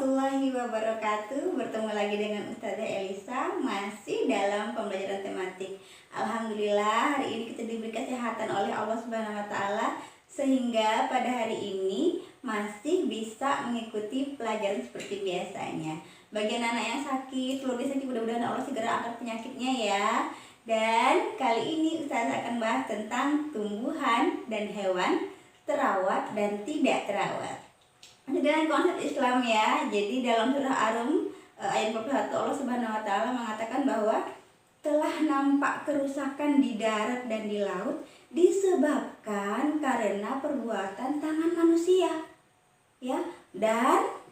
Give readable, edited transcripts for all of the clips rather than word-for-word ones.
warahmatullahi wabarakatuh. Bertemu lagi dengan Ustazah Elisa, masih dalam pembelajaran tematik. Alhamdulillah hari ini kita diberi kesehatan oleh Allah Subhanahu wa taala sehingga pada hari ini masih bisa mengikuti pelajaran seperti biasanya. Bagi anak yang sakit, keluarga sakit, mudah-mudahan Allah segera angkat penyakitnya ya. Dan kali ini Ustazah akan bahas tentang tumbuhan dan hewan terawat dan tidak terawat. Dengan konsep Islam ya. Jadi dalam surah Ar-Rum ayat 41 Allah Subhanahu wa taala mengatakan bahwa telah nampak kerusakan di darat dan di laut disebabkan karena perbuatan tangan manusia. Ya, dan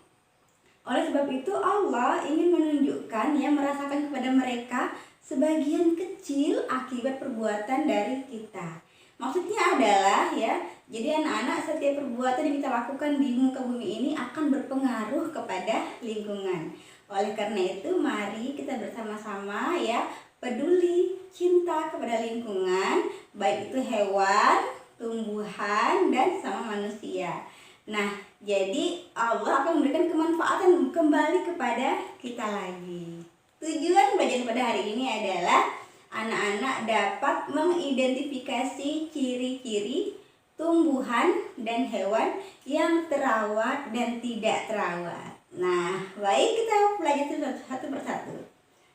oleh sebab itu Allah ingin menunjukkan ya, merasakan kepada mereka sebagian kecil akibat perbuatan dari kita. Maksudnya adalah ya, jadi anak-anak setiap perbuatan yang kita lakukan di muka bumi ini akan berpengaruh kepada lingkungan. Oleh karena itu mari kita bersama-sama ya peduli, cinta kepada lingkungan, baik itu hewan, tumbuhan, dan sama manusia. Nah, jadi Allah akan memberikan kemanfaatan kembali kepada kita lagi. Tujuan belajar pada hari ini adalah anak-anak dapat mengidentifikasi ciri-ciri tumbuhan dan hewan yang terawat dan tidak terawat. Nah, baik kita pelajari satu persatu.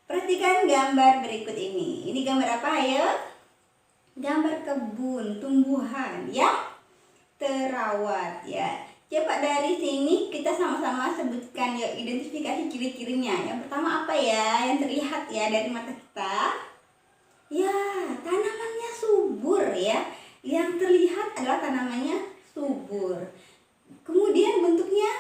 Perhatikan gambar berikut ini. Ini gambar apa ya? Gambar kebun, tumbuhan yang terawat ya. Coba dari sini kita sama-sama sebutkan ya, identifikasi ciri-cirinya. Yang pertama apa ya yang terlihat ya dari mata kita? Ya, tanamannya subur ya. Yang terlihat adalah tanamannya subur. Kemudian bentuknya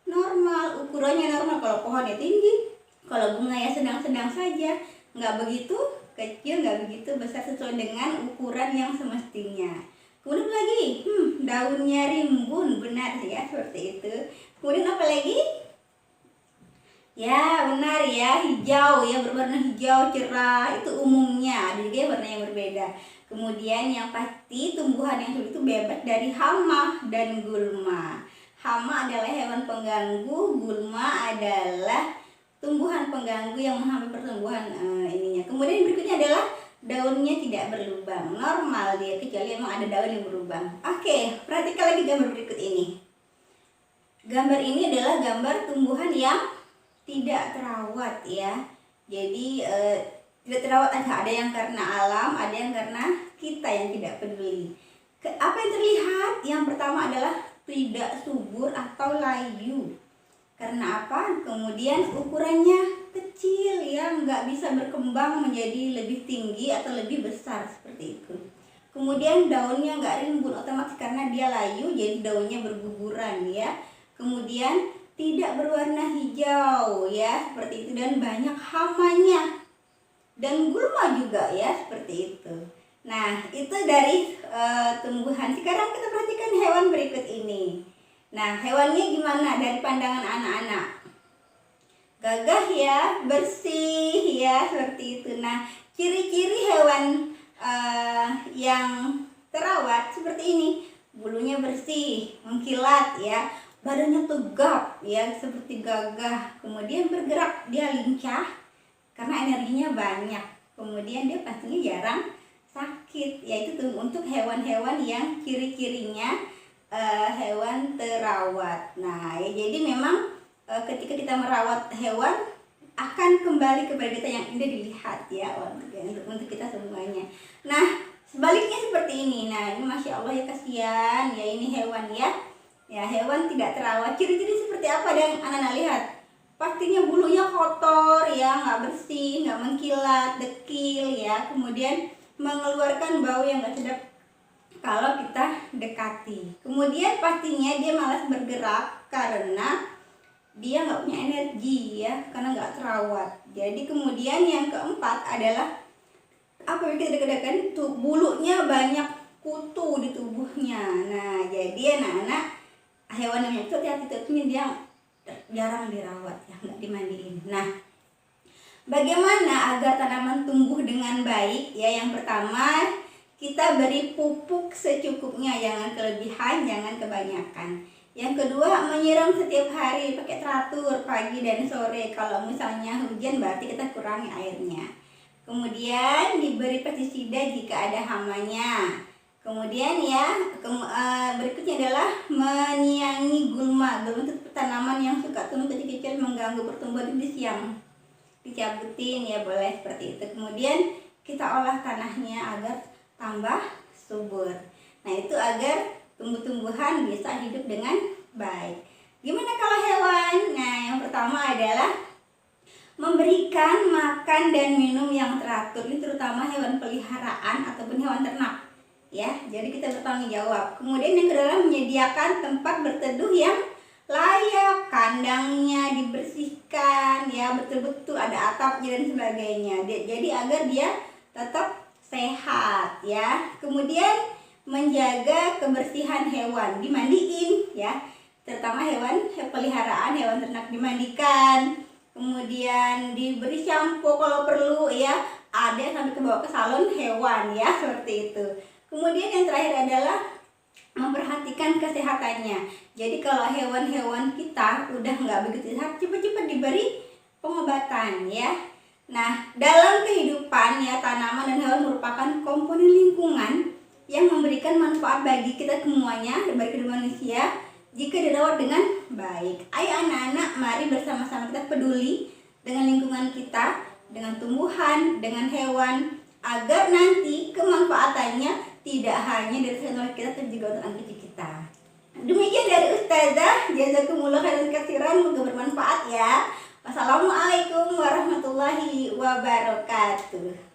normal, ukurannya normal. Kalau pohonnya tinggi, kalau bunga ya sedang-sedang saja, nggak begitu kecil, nggak begitu besar, sesuai dengan ukuran yang semestinya. Kemudian lagi, daunnya rimbun, benar ya seperti itu. Kemudian apa lagi? Ya benar ya, hijau ya, berwarna hijau cerah, itu umumnya. Ada juga warna yang berbeda. Kemudian yang pasti tumbuhan yang sulit itu bebas dari hama dan gulma. Hama adalah hewan pengganggu, gulma adalah tumbuhan pengganggu yang menghambat pertumbuhan ininya. Kemudian berikutnya adalah daunnya tidak berlubang, normal dia, kecuali memang ada daun yang berlubang. Oke, perhatikan lagi gambar berikut ini. Gambar ini adalah gambar tumbuhan yang tidak terawat ya. Jadi tidak terawat ada yang karena alam, ada yang karena kita yang tidak peduli. Apa yang terlihat? Yang pertama adalah tidak subur atau layu. Karena apa? Kemudian ukurannya kecil ya, nggak bisa berkembang menjadi lebih tinggi atau lebih besar seperti itu. Kemudian daunnya nggak rimbun, otomatis karena dia layu jadi daunnya berguguran ya. Kemudian tidak berwarna hijau ya, seperti itu, dan banyak hamanya dan gulma juga ya, seperti itu. Nah, itu dari tumbuhan. Sekarang kita perhatikan hewan berikut ini. Nah, hewannya gimana dari pandangan anak-anak? Gagah ya, bersih ya, seperti itu. Nah, ciri-ciri hewan yang terawat seperti ini. Bulunya bersih, mengkilat ya, badannya tegap ya, seperti gagah. Kemudian bergerak, dia lincah karena energinya banyak. Kemudian dia pastinya jarang sakit. Yaitu untuk hewan-hewan yang ciri-cirinya hewan terawat. Nah, ya, jadi memang ketika kita merawat hewan akan kembali kepada kita yang indah dilihat ya, untuk kita semuanya. Nah, sebaliknya seperti ini. Nah, ini masya Allah ya, kasihan ya, ini hewan ya. Ya, hewan tidak terawat. Ciri-ciri seperti apa yang anak-anak lihat? Pastinya bulunya kotor ya, nggak bersih, nggak mengkilat, dekil ya. Kemudian mengeluarkan bau yang nggak sedap kalau kita dekati. Kemudian pastinya dia malas bergerak karena dia nggak punya energi ya, karena nggak terawat. Jadi kemudian yang keempat adalah apa yang kita dekatkan, tuh bulunya banyak kutu di tubuhnya. Nah, jadi anak-anak hewan yang itu hati-hatinya dia jarang dirawat ya, nggak dimandiin. Nah, bagaimana agar tanaman tumbuh dengan baik ya? Yang pertama, kita beri pupuk secukupnya, jangan kelebihan, jangan kebanyakan. Yang kedua, menyiram setiap hari pakai teratur pagi dan sore. Kalau misalnya hujan berarti kita kurangi airnya. Kemudian diberi pestisida jika ada hamanya. Kemudian ya, berikutnya adalah menyiangi gulma. Gulma itu tanaman yang suka tumbuh kecil-kecil mengganggu pertumbuhan di siang. Dicabutin ya, boleh seperti itu. Kemudian kita olah tanahnya agar tambah subur. Nah, itu agar tumbuh-tumbuhan bisa hidup dengan baik. Gimana kalau hewan? Nah, yang pertama adalah memberikan makan dan minum yang teratur. Ini terutama hewan peliharaan ataupun hewan ternak. Ya, jadi kita bertanggung jawab. Kemudian yang kedua, menyediakan tempat berteduh yang layak, kandangnya dibersihkan ya, betul-betul ada atapnya dan sebagainya. Jadi agar dia tetap sehat ya. Kemudian menjaga kebersihan hewan, dimandiin ya, terutama hewan peliharaan, hewan ternak dimandikan, kemudian diberi shampoo kalau perlu ya, ada sampai ke bawah ke salon hewan ya, seperti itu. Kemudian yang terakhir adalah memperhatikan kesehatannya. Jadi kalau hewan-hewan kita udah nggak begitu sehat, cepat-cepat diberi pengobatan ya. Nah, dalam kehidupan ya, tanaman dan hewan merupakan komponen lingkungan yang memberikan manfaat bagi kita semuanya, bagi kehidupan manusia jika dirawat dengan baik. Ayo anak-anak, mari bersama-sama kita peduli dengan lingkungan kita, dengan tumbuhan, dengan hewan, agar nanti kemanfaatannya tidak hanya dari oleh kita, tapi juga untuk anak cucu kita. Demikian dari Ustazah, jazakumullah khairan katsiran, semoga bermanfaat ya. Wassalamualaikum warahmatullahi wabarakatuh.